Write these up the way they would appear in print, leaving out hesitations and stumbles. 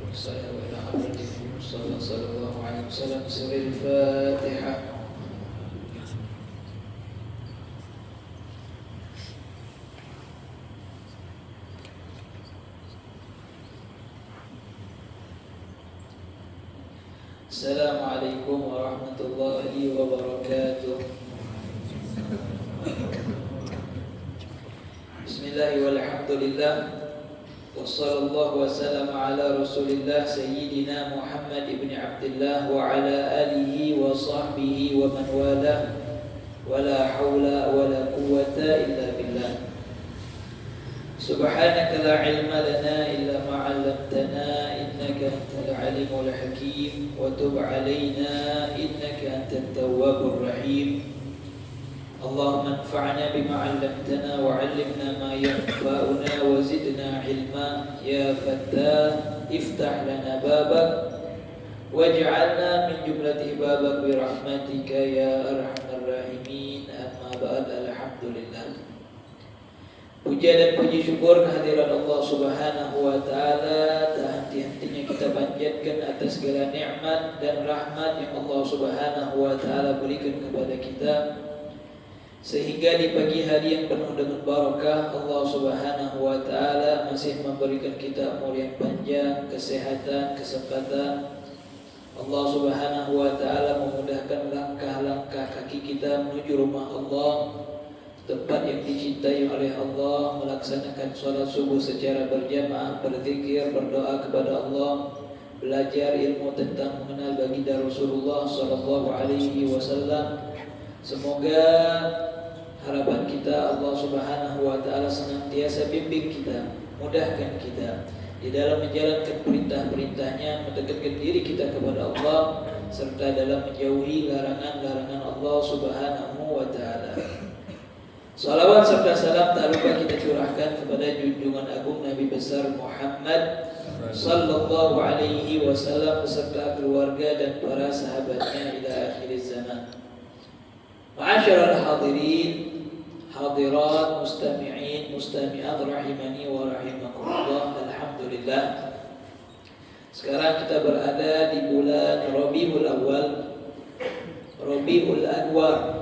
والسلام على حضرة المصطفى صلى الله عليه وسلم. سورة الفاتحة. Assalamualaikum warahmatullahi wabarakatuh. Bismillahirrahmanirrahim. Walhamdulillah. Wassallallahu wasallam ala rasulillah Sayyidina Muhammad ibn Abdullah wa ala alihi wa sahbihi wa man wala. Wa la hawla wa la quwwata illa billah. Subhanaka la ilma lana illa ma 'allamtana innaka antal alimul hakim wa tub 'alaina innaka antat tawwabur rahim. Allahumma anfa'na bima 'allamtana wa 'allimna ma yanfa'una wa zidna 'ilma. Ya Fattah iftah lana babak waj'alna min jumlati babak bi rahmatika ya arhamar rahimin. Amma ba'd. Alhamdulillah. Puja dan puji syukur kehadiran Allah Subhanahu wa taala, tak henti-hentinya kita panjatkan atas segala nikmat dan rahmat yang Allah Subhanahu wa taala berikan kepada kita, sehingga di pagi hari yang penuh dengan barakah Allah Subhanahu wa taala masih memberikan kita umur yang panjang, kesehatan, kesempatan. Allah Subhanahu wa taala memudahkan langkah-langkah kaki kita menuju rumah Allah, tempat yang dicintai oleh Allah, melaksanakan sholat subuh secara berjamaah, berzikir, berdoa kepada Allah, belajar ilmu tentang mengenal baginda Rasulullah sallallahu alaihi wasallam. Semoga harapan kita Allah Subhanahu wa taala senantiasa bimbing kita, mudahkan kita di dalam menjalankan perintah-perintahnya, mendekatkan diri kita kepada Allah, serta dalam menjauhi larangan-larangan Allah Subhanahu wa taala. Salawat serta salam tak lupa kita curahkan kepada junjungan agung Nabi besar Muhammad sallallahu alaihi wasallam beserta keluarga dan para sahabatnya ila akhir zaman. Ma'asyiral hadirin, hadirat, mustami'in, mustami'at rahimani wa rahimakumullah. Alhamdulillah. Sekarang kita berada di bulan Rabiul Awal, Rabiul Anwar,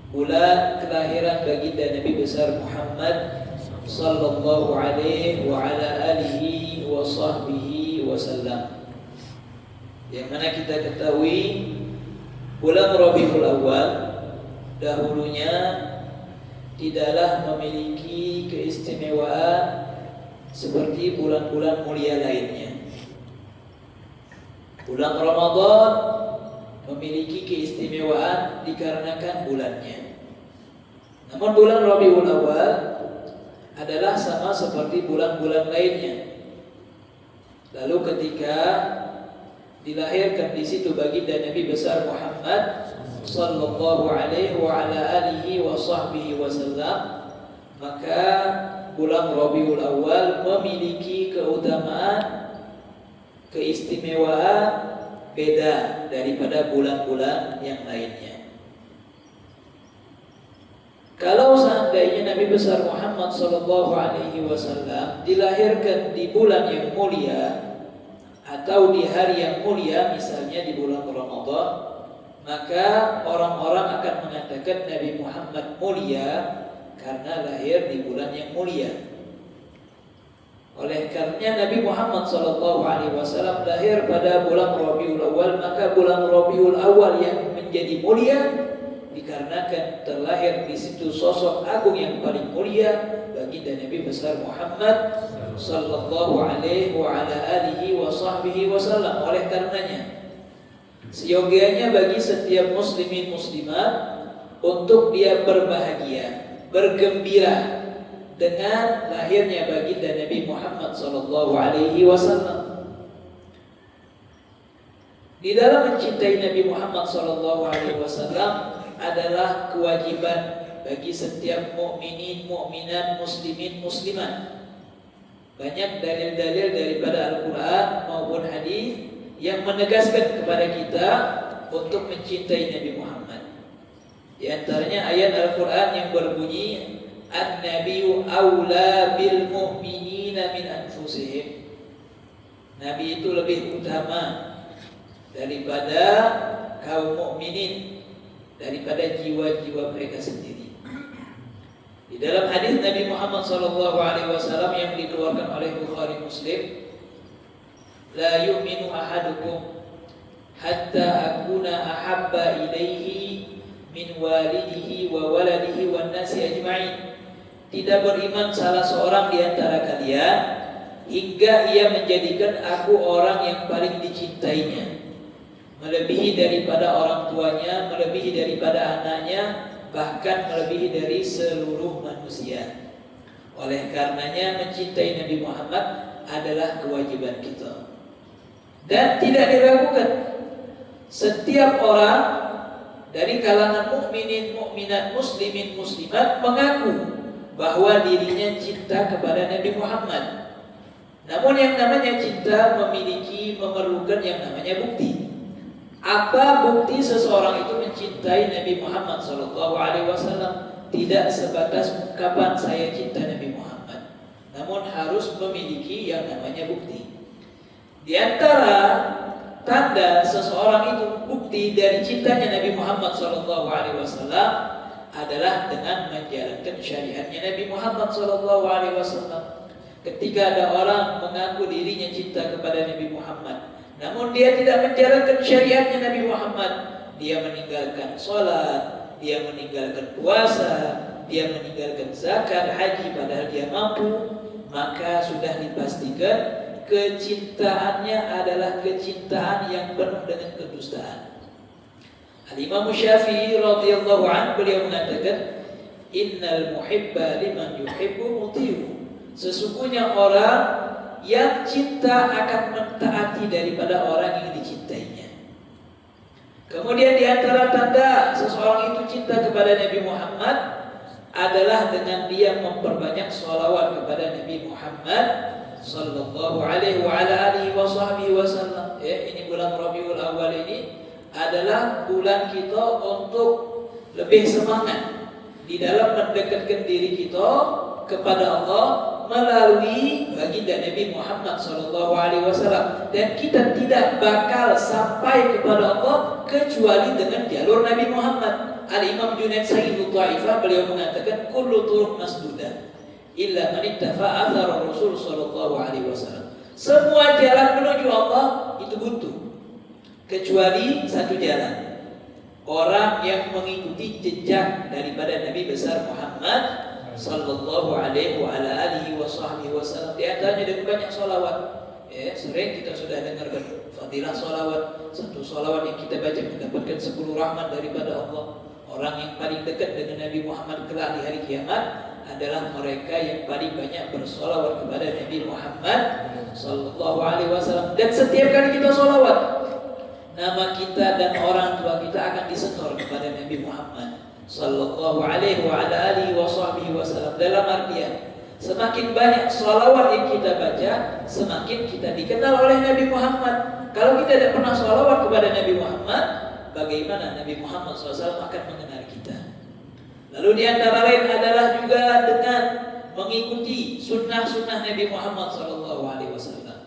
bulan kelahiran baginda Nabi besar Muhammad sallallahu alaihi wa ala alihi wa sahbihi wasallam. Yang mana kita ketahui bulan Rabiul Awal dahulunya tidaklah memiliki keistimewaan seperti bulan-bulan mulia lainnya. Bulan Ramadan memiliki keistimewaan dikarenakan bulannya. Namun bulan Rabiul Awal adalah sama seperti bulan-bulan lainnya. Lalu ketika dilahirkan di situ baginda Nabi besar Muhammad sallallahu alaihi wa ala alihi wa sahbihi wasallam, maka bulan Rabiul Awal memiliki keutamaan, keistimewaan beda daripada bulan-bulan yang lainnya. Kalau seandainya Nabi besar Muhammad sallallahu alaihi wasallam dilahirkan di bulan yang mulia atau di hari yang mulia, misalnya di bulan Ramadan, maka orang-orang akan mengatakan Nabi Muhammad mulia karena lahir di bulan yang mulia. Oleh karenanya Nabi Muhammad SAW lahir pada bulan Rabiul Awal, maka bulan Rabiul Awal yang menjadi mulia dikarenakan terlahir di situ sosok agung yang paling mulia baginda Nabi besar Muhammad sallallahu alaihi wa ala alihi wa sahbihi wasallam. Oleh karenanya seyogianya bagi setiap muslimin muslimat untuk dia berbahagia, bergembira dengan lahirnya baginda Nabi Muhammad sallallahu alaihi wasallam. Di dalam mencintai Nabi Muhammad sallallahu alaihi wasallam adalah kewajiban bagi setiap mukminin, mukminat, muslimin, muslimat. Banyak dalil-dalil daripada Al-Qur'an maupun hadis yang menegaskan kepada kita untuk mencintai Nabi Muhammad. Di antaranya ayat Al-Qur'an yang berbunyi An-nabiyyu awla bil mu'minina min anfusihim. Nabi itu lebih utama daripada kaum mukminin, daripada jiwa-jiwa mereka sendiri. Di dalam hadis Nabi Muhammad SAW yang dikeluarkan oleh Bukhari Muslim, la yu'minu ahadukum hatta akuna ahabba ilaihi min walidihi wa waladihi wan nasi ajma'in. Tidak beriman salah seorang di antara kalian hingga ia menjadikan aku orang yang paling dicintainya, melebihi daripada orang tuanya, melebihi daripada anaknya, bahkan melebihi dari seluruh manusia. Oleh karenanya mencintai Nabi Muhammad adalah kewajiban kita. Dan tidak diragukan, setiap orang dari kalangan mukminin, mukminat, muslimin, muslimat mengaku bahwa dirinya cinta kepada Nabi Muhammad. Namun yang namanya cinta memerlukan yang namanya bukti. Apa bukti seseorang itu mencintai Nabi Muhammad SAW? Tidak sebatas ungkapan saya cinta Nabi Muhammad, namun harus memiliki yang namanya bukti. Di antara tanda seseorang itu bukti dari cintanya Nabi Muhammad SAW adalah dengan menjalankan syariatnya Nabi Muhammad SAW. Ketika ada orang mengaku dirinya cinta kepada Nabi Muhammad, namun dia tidak menjalankan syariatnya Nabi Muhammad, dia meninggalkan sholat, dia meninggalkan puasa, dia meninggalkan zakat, haji, padahal dia mampu, maka sudah dipastikan kecintaannya adalah kecintaan yang penuh dengan kedustaan. Al-Imam Syafi'i radhiyallahu anhu beliau mengatakan, innal muhibba liman yuhibbu muti'u. Sesungguhnya orang yang cinta akan mentaati daripada orang yang dicintainya. Kemudian di antara tanda seseorang itu cinta kepada Nabi Muhammad adalah dengan dia memperbanyak sholawat kepada Nabi Muhammad sallallahu alaihi wa ala alihi wa sahbihi wasallam. Ini bulan Rabiul Awal ini adalah bulan kita untuk lebih semangat di dalam mendekatkan diri kita kepada Allah melalui baginda Nabi Muhammad SAW. Dan kita tidak bakal sampai kepada Allah kecuali dengan jalur Nabi Muhammad. Al-Imam Junaid Sayyidul Ta'ifah beliau mengatakan, kullu turuq masdudah illa man ittafa athar Rasul SAW. Semua jalan menuju Allah itu buntu, kecuali satu jalan. Orang yang mengikuti jejak daripada Nabi besar Muhammad sallallahu alaihi wa ala alihi wa sahbihi wasallam. Di antaranya dengan banyak salawat. Sering kita sudah dengarkan fadilah salawat. Satu salawat yang kita baca mendapatkan 10 rahmat daripada Allah. Orang yang paling dekat dengan Nabi Muhammad kelak di hari kiamat adalah mereka yang paling banyak bersalawat kepada Nabi Muhammad sallallahu alaihi wasallam. Dan setiap kali kita salawat, nama kita dan orang tua kita akan disetor kepada Nabi Muhammad sallallahu alaihi wa ala alihi wa sahbihi wasallam. Dalam artian, semakin banyak salawat yang kita baca, semakin kita dikenal oleh Nabi Muhammad. Kalau kita tidak pernah salawat kepada Nabi Muhammad, bagaimana Nabi Muhammad SAW akan mengenal kita? Lalu di antara lain adalah juga dengan mengikuti sunnah-sunnah Nabi Muhammad SAW.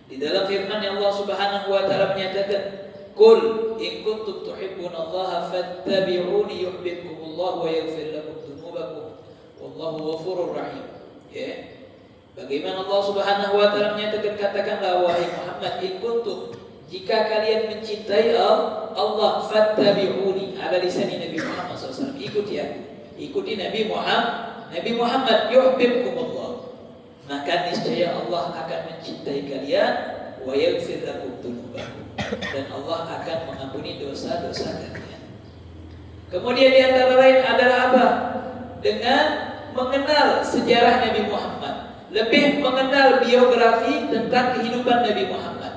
Di dalam firman Allah Subhanahu wa taala menyatakan, qul in kuntum tuhibbunallaha fattabi'uni yuhibbukumullah wa yaghfir lakum dzunubakum wallahu ghafurur rahim. Bagaimana Allah Subhanahu wa taala menyatakan, katakanlah wahai Muhammad, in kuntum, jika kalian mencintai Allah, fattabi'uni, ala lisani Nabi Muhammad SAW, ikuti aku, ikuti Nabi Muhammad, yuhibbukumullah, maka niscaya Allah akan mencintai kalian, wa yaghfir lakum dzunubakum, dan Allah akan mengampuni dosa-dosa kalian. Kemudian di antara lain adalah apa? Dengan mengenal sejarah Nabi Muhammad, lebih mengenal biografi tentang kehidupan Nabi Muhammad.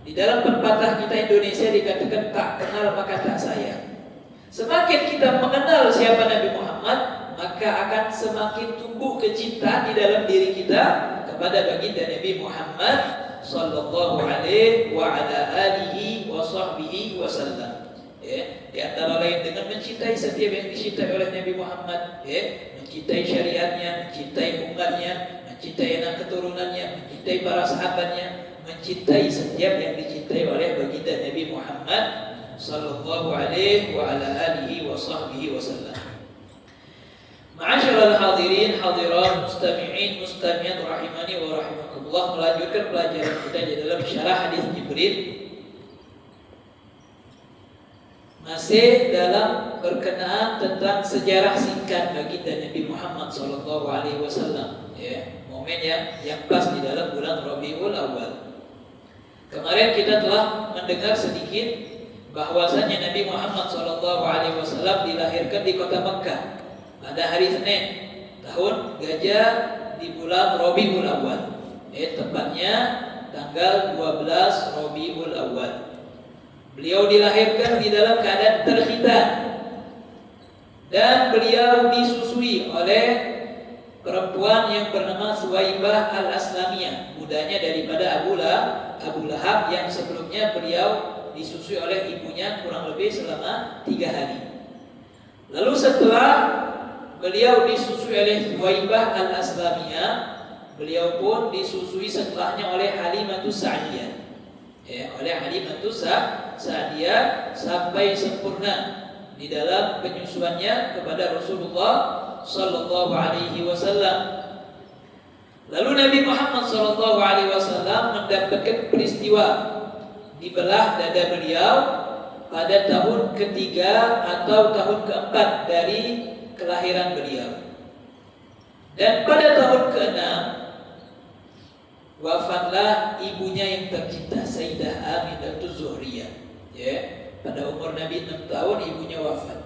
Di dalam pepatah kita Indonesia dikatakan, tak kenal maka tak sayang. Semakin kita mengenal siapa Nabi Muhammad, maka akan semakin tumbuh kecintaan di dalam diri kita kepada baginda Nabi Muhammad sallallahu alaihi wa ala alihi wa sahbihi wasallam. Di antara lain dengan mencintai setiap yang dicintai oleh Nabi Muhammad, mencintai syariatnya, mencintai umatnya, mencintai anak keturunannya, mencintai para sahabatnya, mencintai setiap yang dicintai oleh baginda Nabi Muhammad sallallahu alaihi wa ala alihi wa sahbihi wasallam. Ma'asyiral hadirin hadirat mustami'in mustami'at rahimani wa rahimakumullah, melanjutkan pelajaran kita di dalam syarah hadis Jibril. Masih dalam berkenaan tentang sejarah singkat baginda Nabi Muhammad sallallahu alaihi wasallam, ya, momen yang pas di dalam bulan Rabiul Awal. Kemarin kita telah mendengar sedikit bahwasanya Nabi Muhammad sallallahu alaihi wasallam dilahirkan di kota Mekkah pada hari Senin tahun Gajah di bulan Rabiul Awal. Tepatnya tanggal 12 Rabiul Awal. Beliau dilahirkan di dalam keadaan terkhitan dan beliau disusui oleh perempuan yang bernama Suwaibah al-Aslamiyah, budanya daripada Abu Lahab yang sebelumnya beliau disusui oleh ibunya kurang lebih selama 3 hari. Lalu setelah beliau disusui oleh Suwaibah al-Aslamiyah, beliau pun disusui setelahnya oleh Halimatus Sa'diyah, oleh Halimatus Sa'diyah sampai sempurna di dalam penyusuannya kepada Rasulullah sallallahu alaihi wasallam. Lalu Nabi Muhammad sallallahu alaihi wasallam mendapatkan peristiwa dibelah dada beliau pada tahun ketiga atau tahun keempat dari kelahiran beliau. Dan pada tahun ke-6 wafatlah ibunya yang tercinta, Sayyidah Aminah Zuhriyah. Pada umur Nabi 6 tahun ibunya wafat.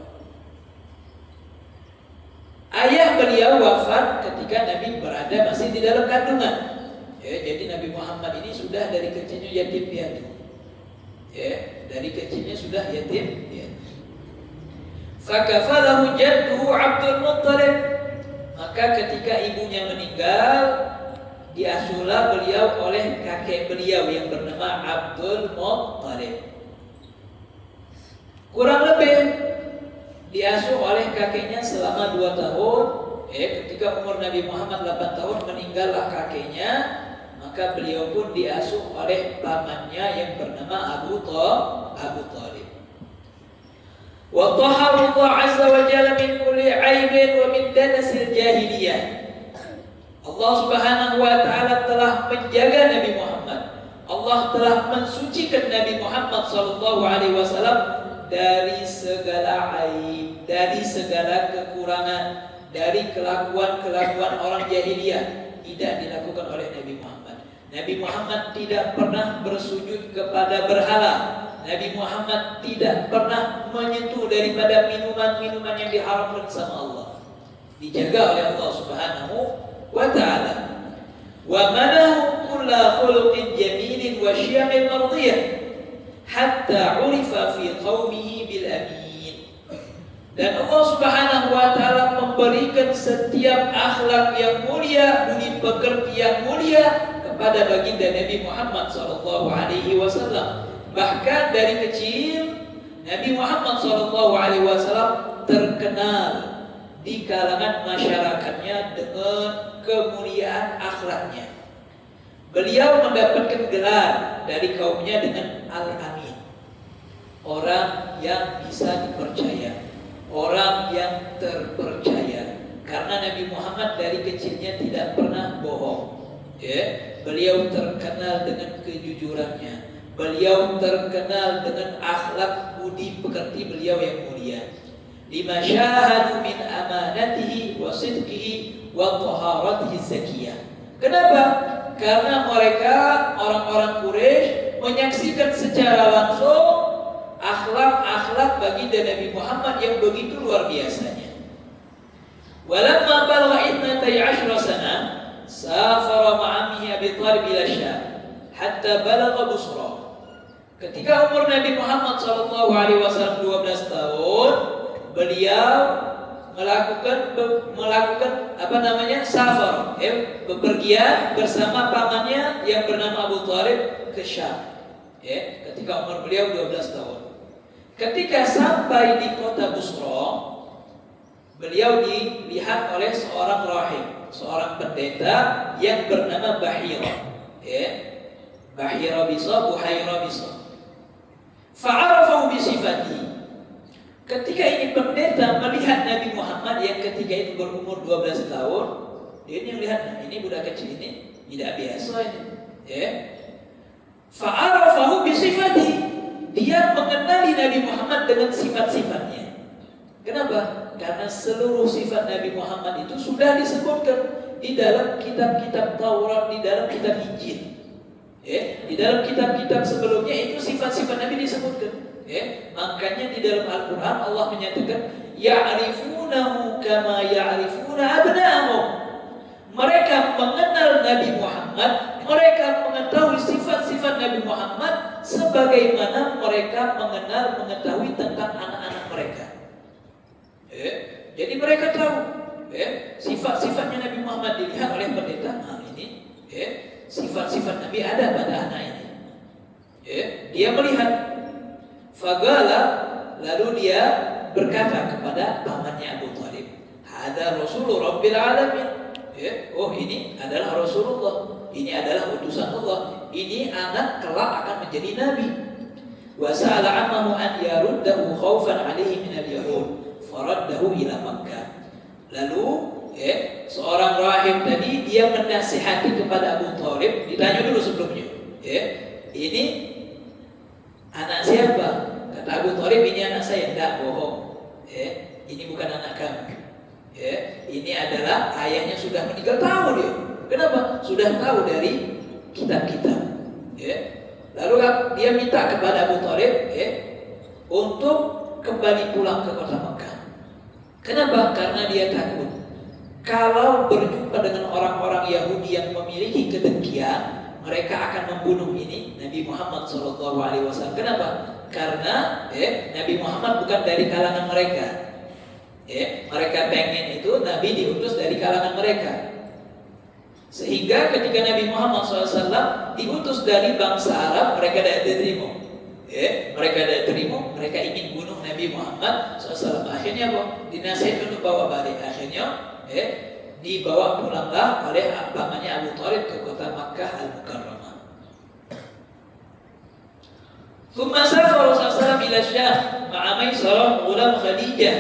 Ayah beliau wafat ketika Nabi berada masih di dalam kandungan. Jadi Nabi Muhammad ini sudah dari kecilnya yatim piatu. Dari kecilnya sudah yatim piatu. Fakafalahu jadduhu Abdul Muttalib. Maka ketika ibunya meninggal, diasuhlah beliau oleh kakek beliau yang bernama Abdul Muttalib. Kurang lebih diasuh oleh kakeknya selama 2 tahun. Ketika umur Nabi Muhammad 8 tahun meninggallah kakeknya, maka beliau pun diasuh oleh pamannya yang bernama Abu Thalib. Wa tahharu Allah azza wa jalla min kulli aibin wa min danasil jahiliyah. Allah Subhanahu wa taala telah menjaga Nabi Muhammad. Allah telah mensucikan Nabi Muhammad sallallahu alaihi wasallam dari segala aib, dari segala kekurangan, dari kelakuan-kelakuan orang jahiliyah tidak dilakukan oleh Nabi Muhammad. Nabi Muhammad tidak pernah bersujud kepada berhala. Nabi Muhammad tidak pernah menyentuh daripada minuman-minuman yang diharamkan sama Allah. Dijaga oleh Allah Subhanahu wa ta'ala. Wa manahu kulla khuluqin jamilin wa syamil mardiyah hatta urifa fi qaumihi bil amin. Dan Allah Subhanahu wa taala memberikan setiap akhlak yang mulia, budi pekerti yang mulia kepada baginda Nabi Muhammad sallallahu alaihi wasallam. Bahkan dari kecil Nabi Muhammad sallallahu alaihi wasallam terkenal di kalangan masyarakatnya dengan kemuliaan akhlaknya. Beliau mendapatkan gelar dari kaumnya dengan Al-Amin, orang yang bisa dipercaya, orang yang terpercaya. Karena Nabi Muhammad dari kecilnya tidak pernah bohong. Beliau terkenal dengan kejujurannya. Beliau terkenal dengan akhlak budi pekerti beliau yang mulia. Lima syahadu min amanatihi wa sidqihi wa taharatihi zakiyah. Kenapa? Karena mereka orang-orang Quraisy menyaksikan secara langsung akhlak-akhlak baginda Nabi Muhammad yang begitu luar biasanya. Walamma balagha 12 sana safara ma'amihi Abi Thalib ila Syam hatta balagha Busra. Ketika umur Nabi Muhammad sallallahu alaihi wasallam 12 tahun, beliau melakukan safar, bepergian bersama pamannya yang bernama Abu Thalib ke Syam. Ketika umur beliau 12 tahun. Ketika sampai di kota Busra, beliau dilihat oleh seorang rahib, seorang pendeta yang bernama Bahira. bahira bisa, buhaira bisa. Fa'arafahu bisifatihi. Ketika ini pendeta melihat Nabi Muhammad yang ketika itu berumur 12 tahun, dia yang melihat, nah ini budak kecil ini tidak biasa ini. Ya. Fa'arafahu bisifatihi. Dia mengenali Nabi Muhammad dengan sifat-sifatnya. Kenapa? Karena seluruh sifat Nabi Muhammad itu sudah disebutkan di dalam kitab-kitab Taurat, di dalam kitab Injil. Di dalam kitab-kitab sebelumnya itu sifat-sifat Nabi disebutkan. Makanya di dalam Al-Quran Allah menyatakan ya'rifunahu kama ya'rifuna abna'ahum. Mereka mengenal Nabi Muhammad, mereka mengetahui sifat-sifat Nabi Muhammad sebagaimana mereka mengetahui tentang anak-anak mereka. Jadi mereka tahu sifat-sifatnya Nabi Muhammad dilihat oleh pendeta. Nah ini sifat-sifat Nabi ada pada anak ini. Dia melihat. Fagala, lalu dia berkata kepada pamannya Abu Thalib, "Hada Rasulullah Rabbil Alamin." Oh ini adalah Rasulullah, ini adalah utusan Allah, ini anak kelak akan menjadi nabi. Wa sa'ala ammahu an yaruddahu khaufan alaihi min al-yahud, faraddahu ila Makkah. Lalu seorang rahib tadi dia menasihati kepada Abu Thalib, ditanya dulu sebelumnya. Ini anak siapa? Kata Abu Thalib, ini anak saya. Tidak, bohong. Ini bukan anak kamu. Ini adalah ayahnya sudah meninggal. Tahu dia. Kenapa? Sudah tahu dari kitab-kitab. Lalu dia minta kepada Abu Thalib untuk kembali pulang ke kota Makkah. Kenapa? Karena dia takut kalau berjumpa dengan orang-orang Yahudi yang memiliki kedengkian, mereka akan membunuh ini Nabi Muhammad SAW. Kenapa? Karena Nabi Muhammad bukan dari kalangan mereka. Mereka pengen itu Nabi diutus dari kalangan mereka. Sehingga ketika Nabi Muhammad SAW diutus dari bangsa Arab, mereka tidak terima. Mereka tidak terima. Mereka ingin bunuh Nabi Muhammad SAW. Akhirnya dinasihat untuk bawa balik. Akhirnya dibawa pulanglah oleh pamannya Abu Thalib ke kota Makkah Al-Mukarramah. Thumma safara Rasulullah ila Syam ma'a Maisarah ghulam Khadijah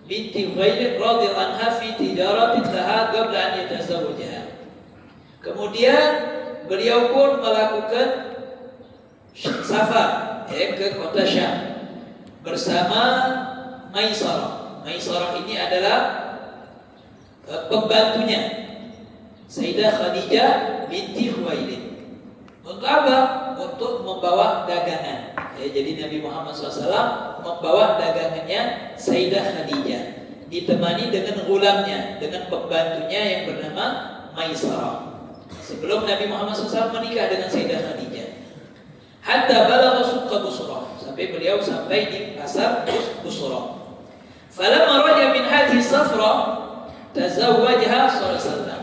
binti Khuwailid radhiyallahu anha fi tijaratin laha qabla an yatazawwajaha. Kemudian beliau pun melakukan safar ke kota Syam bersama Maisarah. Maisarah ini adalah pembantunya Sayyidah Khadijah binti Khuwailid. Untuk apa? Untuk membawa dagangan. Jadi Nabi Muhammad SAW membawa dagangannya Sayyidah Khadijah, ditemani dengan gulamnya, dengan pembantunya yang bernama Maisarah. Sebelum Nabi Muhammad SAW menikah dengan Sayyidah Khadijah, hatta balagha suqa Busra, sampai beliau sampai di pasar Busra. Falamma raja min hadhihi safra tazawwajaha sallallahu alaihi wasallam.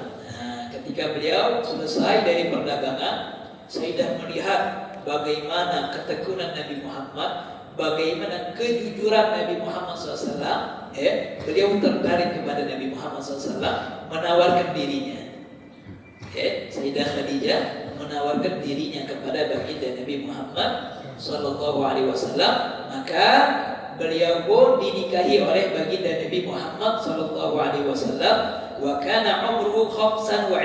Ketika beliau selesai dari perdagangan, Sayyidah melihat bagaimana ketekunan Nabi Muhammad, bagaimana kejujuran Nabi Muhammad SAW. Beliau tertarik kepada Nabi Muhammad SAW, menawarkan dirinya. Sayyidah Khadijah menawarkan dirinya kepada baginda Nabi Muhammad SAW. Maka beliau pun dinikahi oleh baginda Nabi Muhammad SAW. Wa kana umruhu 25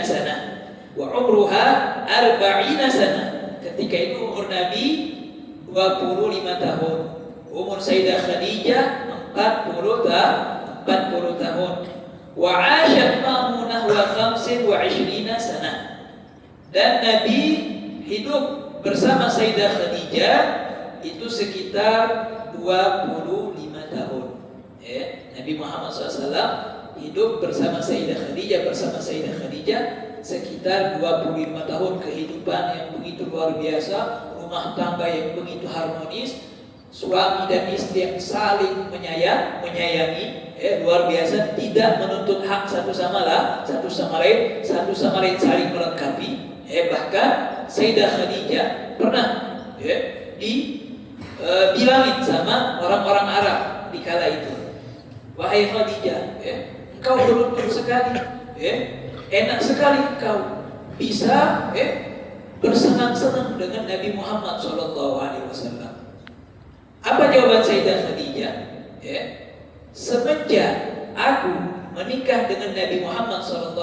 sana wa umruha 40 sana. Ketika itu umur Nabi 25 tahun, umur Sayyidah Khadijah 40 tahun. Wa 'ashat ma'hu nahwa 25 sana. Dan Nabi hidup bersama Sayyidah Khadijah itu sekitar 25 tahun. Nabi Muhammad SAW hidup bersama Sayyidah Khadijah sekitar 25 tahun, kehidupan yang begitu luar biasa, rumah tangga yang begitu harmonis, suami dan istri yang saling menyayangi, luar biasa, tidak menuntut hak satu sama lain saling melengkapi. Bahkan Sayyidah Khadijah pernah dibilangin sama orang-orang Arab di kala itu, wahai Khadijah, engkau beruntung sekali, enak sekali engkau bisa bersenang-senang dengan Nabi Muhammad SAW. Apa jawaban Sayyidah Khadijah? Ya, semenjak aku menikah dengan Nabi Muhammad SAW,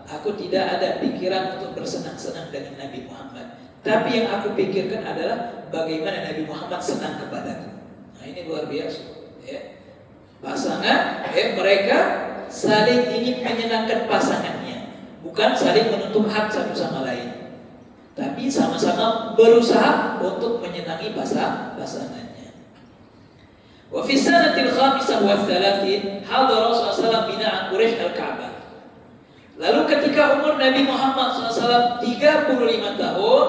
aku tidak ada pikiran untuk bersenang-senang dengan Nabi Muhammad. Tapi yang aku pikirkan adalah bagaimana Nabi Muhammad senang kepadaku. Nah, ini luar biasa. Ya. Pasangan, mereka saling ingin menyenangkan pasangannya, bukan saling menuntut hak satu sama lain, tapi sama-sama berusaha untuk menyenangi pasangannya. Wa fi sanatil khamisah wa thalathin hadara Rasulullah bina'an Quraisy al-Ka'bah. Lalu ketika umur Nabi Muhammad SAW 35 tahun,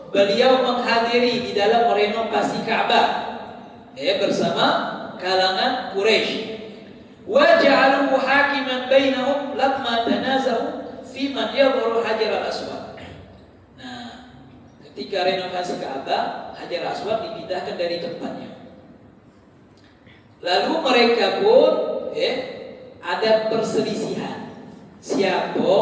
beliau menghadiri di dalam renovasi Ka'bah bersama kalangan Quraisy. Wa ja'aluhu hakiman bainahum lamma tanaza'u fi man yadhuru Hajar al-Aswad. Nah, ketika renovasi Ka'bah, Hajar al-Aswad dipindahkan dari tempatnya. Lalu mereka pun ada perselisihan. Siapa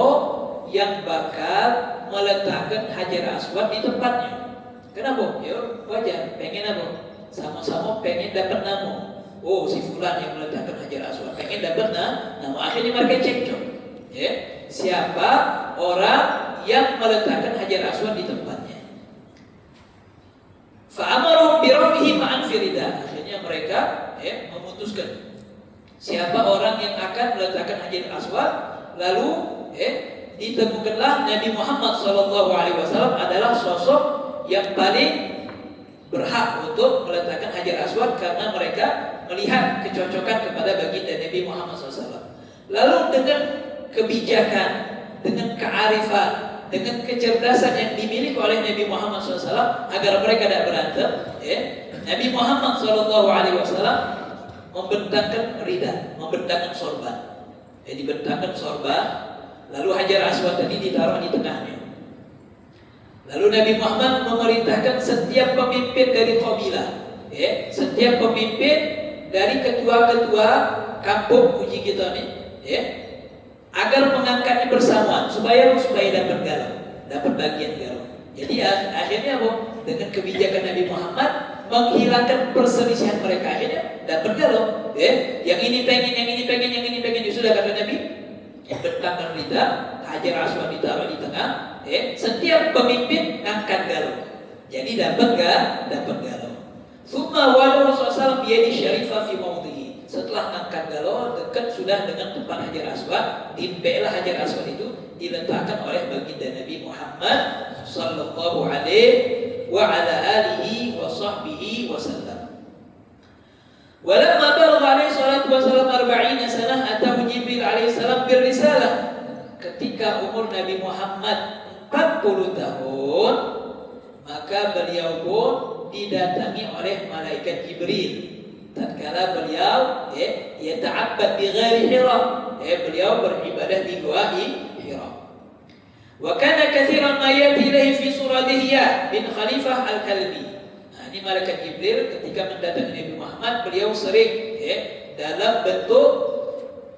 yang bakal meletakkan Hajar Aswad di tempatnya? Kenapa? Ya wajar, pengen apa? Sama-sama pengen dapat nama. Oh, si fulan yang meletakkan Hajar Aswad pengen dapat nama. Akhirnya mereka cekcok. Siapa orang yang meletakkan Hajar Aswad di tempatnya? Fa'amaruhum biramihi ma'an firida. Akhirnya mereka memutuskan siapa orang yang akan meletakkan Hajar Aswad. Lalu ditemukanlah Nabi Muhammad SAW adalah sosok yang paling berhak untuk meletakkan Hajar Aswad karena mereka melihat kecocokan kepada baginda Nabi Muhammad SAW. Lalu dengan kebijakan, dengan kearifan, dengan kecerdasan yang dimiliki oleh Nabi Muhammad SAW agar mereka tidak berantem, Nabi Muhammad SAW membentangkan rida, membentangkan sorban. Dibentangkan sorban, lalu Hajar Aswad tadi ditaruh di tengahnya. Lalu Nabi Muhammad memerintahkan setiap pemimpin dari qabilah, setiap pemimpin dari ketua-ketua kampung puji kita nih, agar mengangkatnya bersamaan supaya dapat galau, dapat bagian galau. Jadi akhirnya dengan kebijakan Nabi Muhammad menghilangkan perselisihan mereka, akhirnya dapat galau. Yang ini pengen, yang ini pengen, yang ini pengen. Sudah kata Nabi, bentangkan rida, Hajar Aswad ditaruh di tengah. Setiap pemimpin angkat galau. Jadi dapat galau. Tsumma wala Rasulullah biyadi syarifah fi mawdihi. Setelah angkat galau, dekat sudah dengan tempat Hajar Aswad, dibelah Hajar Aswad itu diletakkan oleh baginda Nabi Muhammad sallallahu alaihi wa ala alihi wa sahbihi wa sallam. Walamma balagha alaihi salatu wasallam 40 sanah atahu Jibril alaihi salam bir risalah. Ketika umur Nabi Muhammad 40 tahun, maka beliau pun didatangi oleh malaikat Jibril. Tatkala beliau yata'abbad bi ghairi Hira, beliau beribadah di gua Hira. Wa kana katsiran ma yati ilaihi fi surah Dihyah bin Khalifah al-Kalbi. Ini malaikat Jibril ketika mendatangi Nabi Muhammad, beliau sering dalam bentuk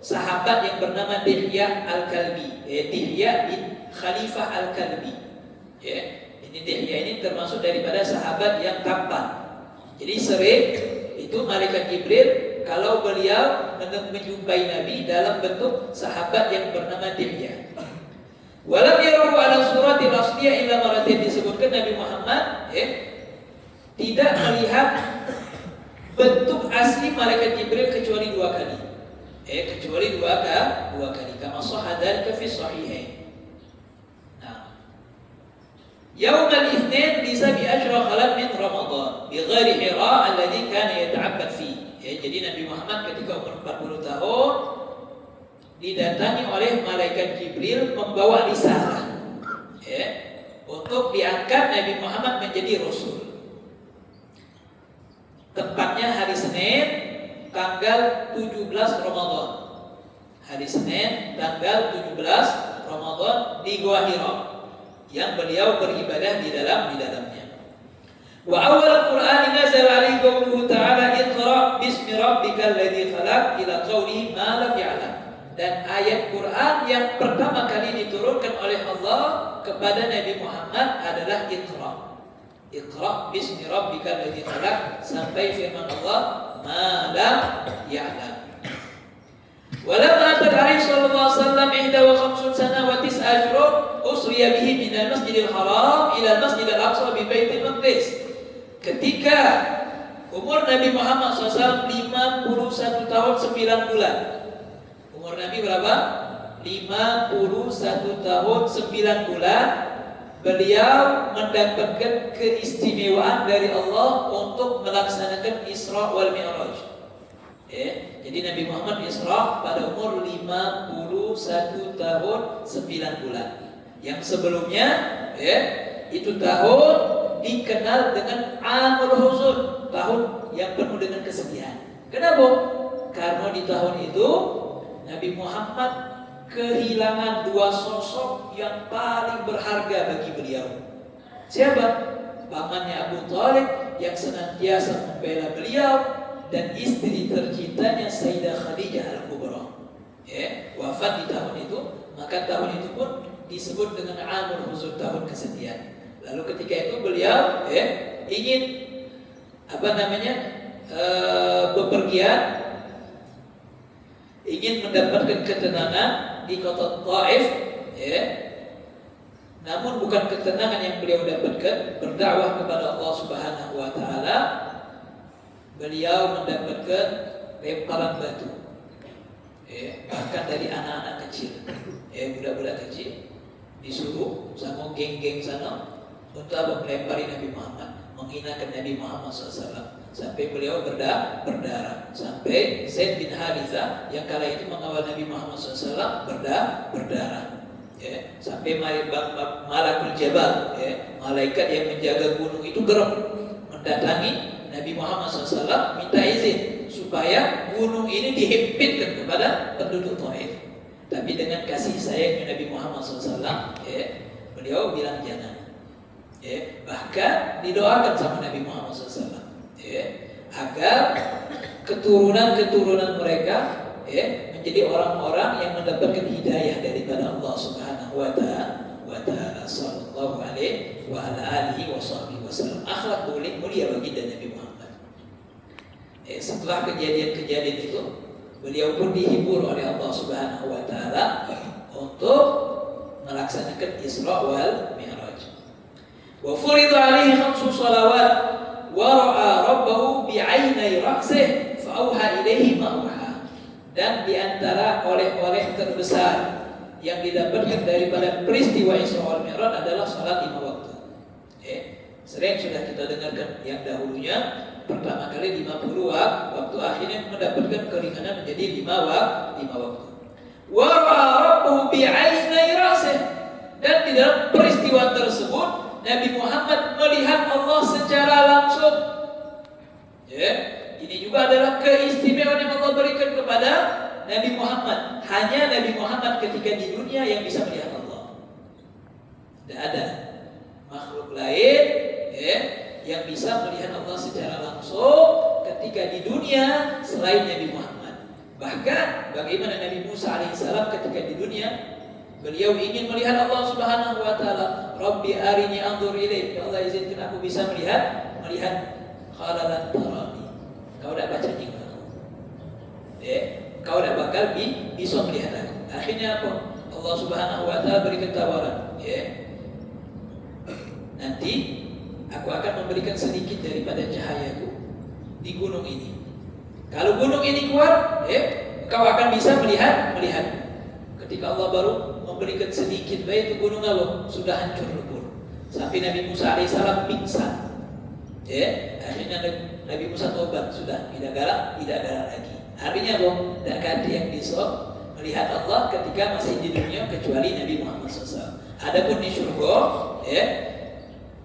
sahabat yang bernama Dihyah al-Kalbi, Dihyah bin Khalifah al-Kalbi. Ini Dihyah ini termasuk daripada sahabat yang tampan. Jadi sering itu malaikat Jibril kalau beliau menjumpai Nabi dalam bentuk sahabat yang bernama Dihyah. Walam yarahu ala suratil asliyah illa maratin. Disebutkan Nabi Muhammad tidak melihat bentuk asli malaikat Jibril kecuali 2 kali. Kecuali dua kali. Kama sahha dzalika fi sahihain. Nah, yaum al-itsnain li 17 khalat min Ramadan bi ghairi Hira alladhi kana yata'abbad fi. Jadi Nabi Muhammad ketika umur 40 tahun didatangi oleh malaikat Jibril membawa risalah untuk diangkat Nabi Muhammad menjadi rasul. Tepatnya hari Senin tanggal 17 Ramadan. Hari Senin tanggal 17 Ramadan di Gua Hira yang beliau beribadah di dalamnya. Wa awal Qur'an nazal alaihi qawluhu ta'ala iqra bismi rabbikal ladzi khalaq ila qawli ma lam ya'lam. Dan ayat Quran yang pertama kali diturunkan oleh Allah kepada Nabi Muhammad adalah Iqra. Iqra bismi rabbikal ladzi khalaq sampai firman Allah ma lam ya'lam. Walamma ataka sallallahu alaihi wasallam 51 sana wa 9 ashhur usriya bihi min al-masjidil haram ila al-masjidil aqsa bi baitil maqdis. Ketika umur Nabi Muhammad SAW 51 tahun 9 bulan. Umur Nabi berapa? 51 tahun 9 bulan. Beliau mendapatkan keistimewaan dari Allah untuk melaksanakan Isra wal Mi'raj. Jadi Nabi Muhammad Isra pada umur 51 tahun 9 bulan. Yang sebelumnya itu tahun dikenal dengan Amul Huzun, tahun yang penuh dengan kesedihan. Kenapa? Karena di tahun itu Nabi Muhammad kehilangan dua sosok yang paling berharga bagi beliau. Siapa? Pamannya Abu Thalib yang senantiasa membela beliau dan istri tercintanya Sayyidah Khadijah Al-Kubra. Wafat di tahun itu, maka tahun itu pun disebut dengan Amul Huzun, tahun kesedihan. Lalu ketika itu beliau ingin bepergian, ingin mendapatkan ketenangan di kota Taif, namun bukan ketenangan yang beliau dapatkan berdakwah kepada Allah Subhanahu wa taala. Beliau mendapatkan lemparan batu, bahkan dari anak-anak kecil, budak-budak kecil disuruh sama geng-geng sana untuk melempari Nabi Muhammad, menghinakan Nabi Muhammad SAW. Sampai beliau berdarah, sampai Zaid bin Harithah yang kala itu mengawal Nabi Muhammad SAW berdarah. Sampai Malakul Jabal, malaikat yang menjaga gunung itu geram mendatangi Nabi Muhammad SAW minta izin supaya gunung ini dihimpitkan kepada penduduk Taif. Tapi dengan kasih sayangnya Nabi Muhammad SAW, beliau bilang jangan. Bahkan didoakan sama Nabi Muhammad SAW. Agar keturunan mereka menjadi orang-orang yang mendapatkan hidayah daripada Allah Subhanahu wa taala. Sallallahu alaihi wa ala alihi wasallam. Akhlak mulia baginda Nabi Muhammad. Setelah kejadian-kejadian itu, beliau pun dihibur oleh Allah Subhanahu wa taala untuk melaksanakan Isra wal Mi'raj. Wa furida alaihi 5 shalawat wa ra'a rabbahu bi'ainai ra'sih fa auha ilaihi ma auha. Dan di antara oleh-oleh terbesar yang didapatkan daripada peristiwa Isra wal Mi'raj adalah salat 5 waktu. Sering sudah kita dengarkan yang dahulunya, pertama kali 50 waktu, akhirnya mendapatkan keringanan menjadi 5 waktu. Wa ra'a rabbahu bi'ainai ra'sih. Dan di dalam peristiwa tersebut Nabi Muhammad melihat Allah secara langsung. Ini juga adalah keistimewaan yang Allah berikan kepada Nabi Muhammad. Hanya Nabi Muhammad ketika di dunia yang bisa melihat Allah. Tidak ada makhluk lain yang bisa melihat Allah secara langsung ketika di dunia selain Nabi Muhammad. Bahkan bagaimana Nabi Musa alaihissalam ketika di dunia, beliau ingin melihat Allah Subhanahu wa taala. Rabbi arini anzur ilaik, ya Allah izinkan aku bisa melihat. Qala lan tarani. Kau tidak baca jiwa aku. Kau tidak bakal bisa melihat aku. Akhirnya apa? Allah Subhanahu wa taala berikan tawaran. Nanti aku akan memberikan sedikit daripada cahayaku di gunung ini. Kalau gunung ini kuat, kau akan bisa melihat. Ketika Allah baru memberikan sedikit, baik itu gunung Allah sudah hancur lebur. Sampai Nabi Musa alaihissalam pingsan. Akhirnya Nabi Musa tobat, sudah tidak galak lagi. Artinya tidak ada yang bisa melihat Allah ketika masih di dunia kecuali Nabi Muhammad SAW. Adapun di surga,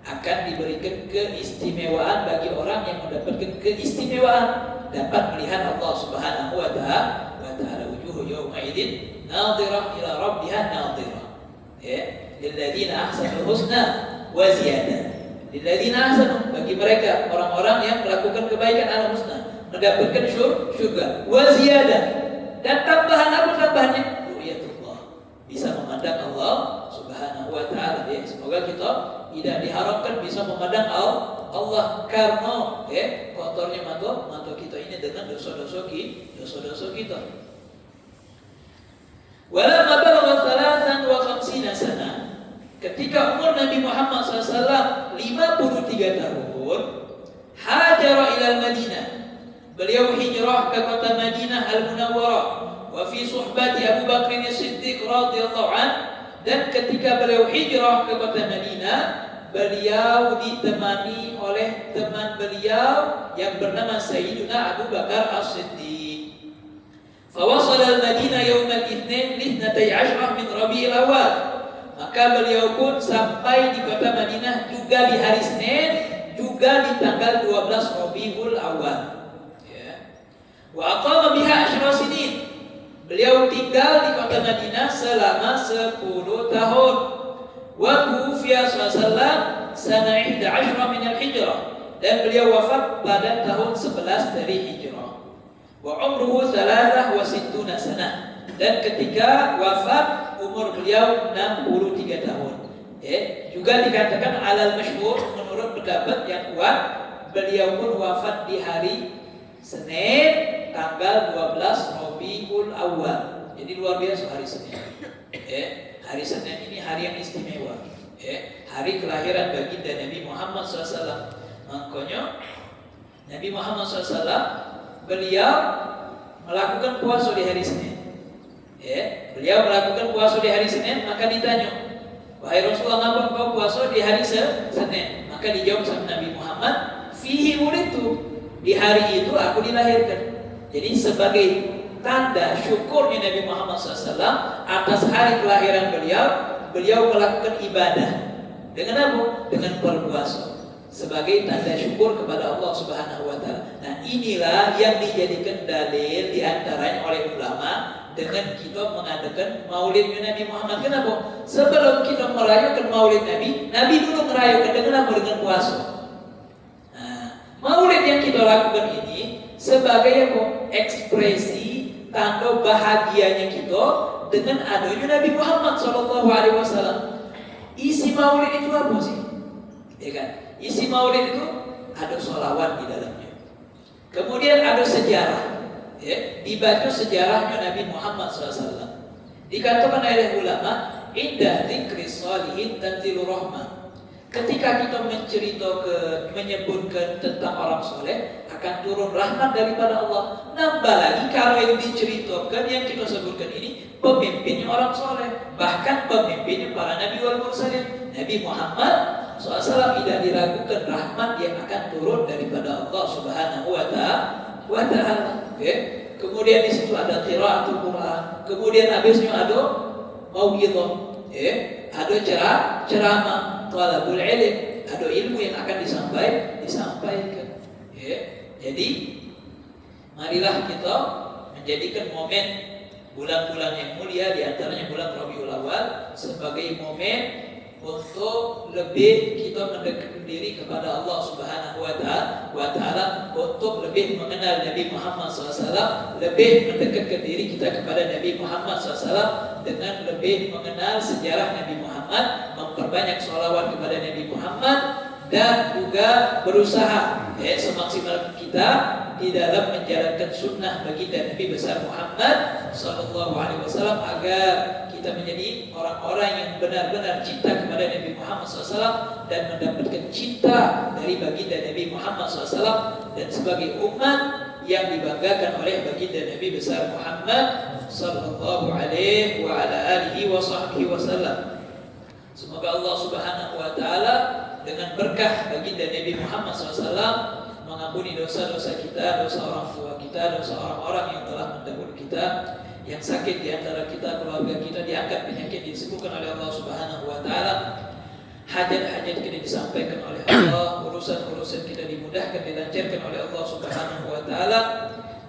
akan diberikan keistimewaan bagi orang yang mendapatkan keistimewaan dapat melihat Allah Subhanahu wa taala. Wujuhu yawma idzin nadhirah ila rabbiha nadhirah. Lilladzina ahsanul husna wa ziyadah. Lilladzina ahsanu, bagi mereka orang-orang yang melakukan kebaikan al husna, mendapatkan surga, wa ziyadah, Dan tambahan apa tambahannya? Ru'yatullah. Bisa memandang Allah Subhanahu wa taala ya. Semoga kita tidak diharapkan bisa memandang Allah karena kotornya mata kita ini dengan dosa-dosa kita. Walamma balagha 53 sana, ketika umur Nabi Muhammad SAW 53 tahun, hajara ilal Madinah, beliau hijrah ke kota Madinah Al-Munawwarah, wa fi suhbati Abu Bakr As-Siddiq radhiyallahu an, dan ketika beliau hijrah ke kota Madinah, beliau ditemani oleh teman beliau yang bernama Sayyiduna Abu Bakar As-Siddiq. Fawasal al-Madinah yawm al-Ithnain li-12 min Rabiul Awwal. Maka beliau pun sampai di kota Madinah juga di hari Senin, juga di tanggal 12 Rabiul Awwal. Ya. Wa aqama biha 10 sinin. Beliau tinggal di kota Madinah selama 10 tahun. Wa tuwfiya sallallahu sana 11 min al-Hijrah, dan beliau wafat pada tahun 11 dari Hijrah. Wa umruhu 63 sana, dan ketika wafat umur beliau 63 tahun. Juga dikatakan alal masyhur, menurut pendapat yang kuat, beliau pun wafat di hari Senin tanggal 12 Rabiul Awwal. Jadi luar biasa hari Senin. Hari Senin ini hari yang istimewa. Hari kelahiran baginda Nabi Muhammad SAW. Makanya Nabi Muhammad SAW beliau melakukan puasa di hari Senin. Beliau melakukan puasa di hari Senin, maka ditanya, wahai Rasulullah, ngapa engkau puasa di hari Senin? Maka dijawab sama Nabi Muhammad, fihi wulidtu, di hari itu aku dilahirkan. Jadi sebagai tanda syukurnya Nabi Muhammad SAW atas hari kelahiran beliau melakukan ibadah dengan apa? Dengan berpuasa, sebagai tanda syukur kepada Allah Subhanahu wa taala. Nah, inilah yang dijadikan dalil diantaranya oleh ulama dengan kita mengadakan maulidnya Nabi Muhammad. Kenapa? Sebelum kita merayakan maulid Nabi dulu merayakan dengan apa? Dengan puasa. Nah, maulid yang kita lakukan ini sebagai apa? Ekspresi tanda bahagianya kita dengan adanya Nabi Muhammad SAW. Isi maulid itu apa sih? Ya kan? Isi maulid itu ada sholawat di dalamnya. Kemudian ada sejarah, dibaca sejarahnya Nabi Muhammad SAW. Dikatakan oleh ulama, indah dzikri sholihin tanzilur rahmah. Ketika kita menyebutkan tentang orang soleh, akan turun rahmat daripada Allah. Nambah lagi kalau yang diceritakan, yang kita sebutkan ini pemimpinnya orang soleh, bahkan pemimpinnya para nabi wal mursalin. Nabi Muhammad SAW tidak diragukan rahmat yang akan turun daripada Allah Subhanahu wa taala. Kemudian di situ ada qiraatul Quran, kemudian habisnya ada mau'izah, ada ceramah, talabul ilm, ada ilmu yang akan disampaikan. Jadi marilah kita menjadikan momen bulan-bulan yang mulia, di antaranya bulan Rabiul Awal, sebagai momen untuk lebih kita mendekatkan diri kepada Allah Subhanahu wa taala, untuk lebih mengenal Nabi Muhammad SAW, lebih mendekatkan diri kita kepada Nabi Muhammad SAW dengan lebih mengenal sejarah Nabi Muhammad, memperbanyak sholawat kepada Nabi Muhammad, dan juga berusaha semaksimal kita di dalam menjalankan sunnah baginda Nabi besar Muhammad SAW, agar kita menjadi orang-orang yang benar-benar cinta kepada Nabi Muhammad SAW dan mendapatkan cinta dari baginda Nabi Muhammad SAW, dan sebagai umat yang dibanggakan oleh baginda Nabi besar Muhammad sallallahu alaihi wa ala alihi wa sahbihi wasallam. Semoga Allah Subhanahu wa taala dengan berkah baginda Nabi Muhammad SAW mengampuni dosa-dosa kita, dosa orang tua kita, dosa orang-orang yang telah mendahului kita, yang sakit di antara kita, keluarga kita, diangkat penyakit, disembuhkan oleh Allah Subhanahu wa taala. Hajat-hajat kita disampaikan oleh Allah, urusan-urusan kita dimudahkan, dilancarkan oleh Allah Subhanahu wa taala,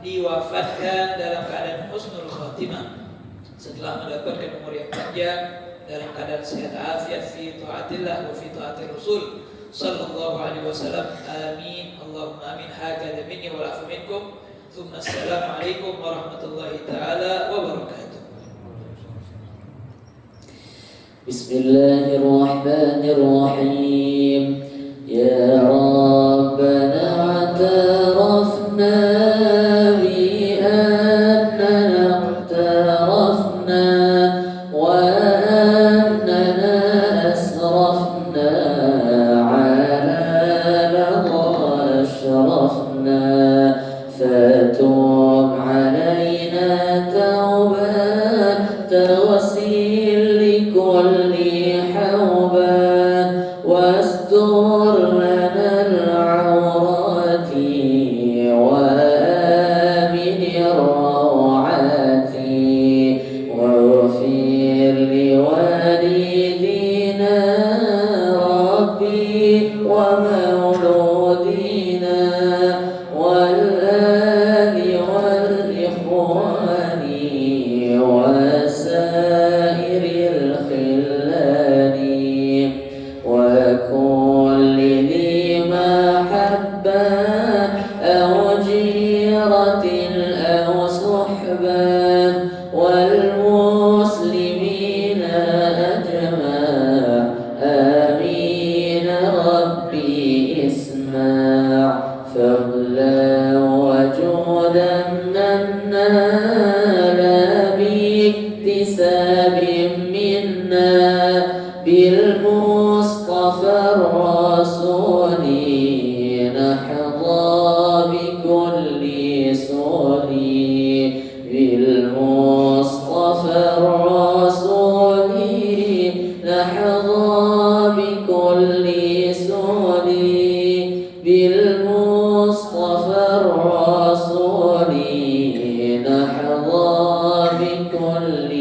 diwafatkan dalam keadaan husnul khatimah, setelah mendapatkan umur yang panjang dalam keadaan sehat afiat fi taatillah wa fi taatir Rasul sallallahu alaihi wasallam. Amin. Allahumma amin. Hakadha minni wa afu minkum. Assalamualaikum warahmatullahi taala wabarakatuh. Bismillahirrahmanirrahim. Ya Rabbana atarafna bi annana iqtarafna wa annana asrafna ala lagha ashrafna fatub alaina tawbah tawasil likulli hawbah واستر لنا العورات وآمن الروعات واغفر لوالدينا ربي ومولودينا والآل والإخوان وسائر الخلان وكل ذي محبة أو جيرة أو صحبة والمسلمين أجمع آمين ربي اسمع فضلا وجودا منا لا باكتساب منا بالمصطفى الرسول نحظى بكل سؤل بالمصطفى الرسول نحظى بكل سؤل بالمصطفى الرسول نحظى بكل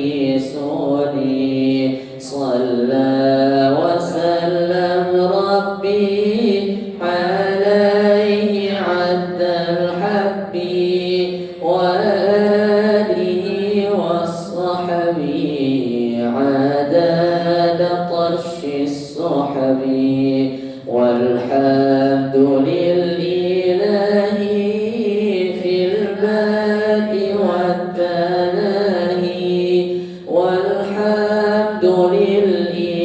سؤل صلى وسلم ربي عليه عد الحب وآله والصحب عدد طرش الصحب والحمد للإله في البدء والتناهي والحمد لله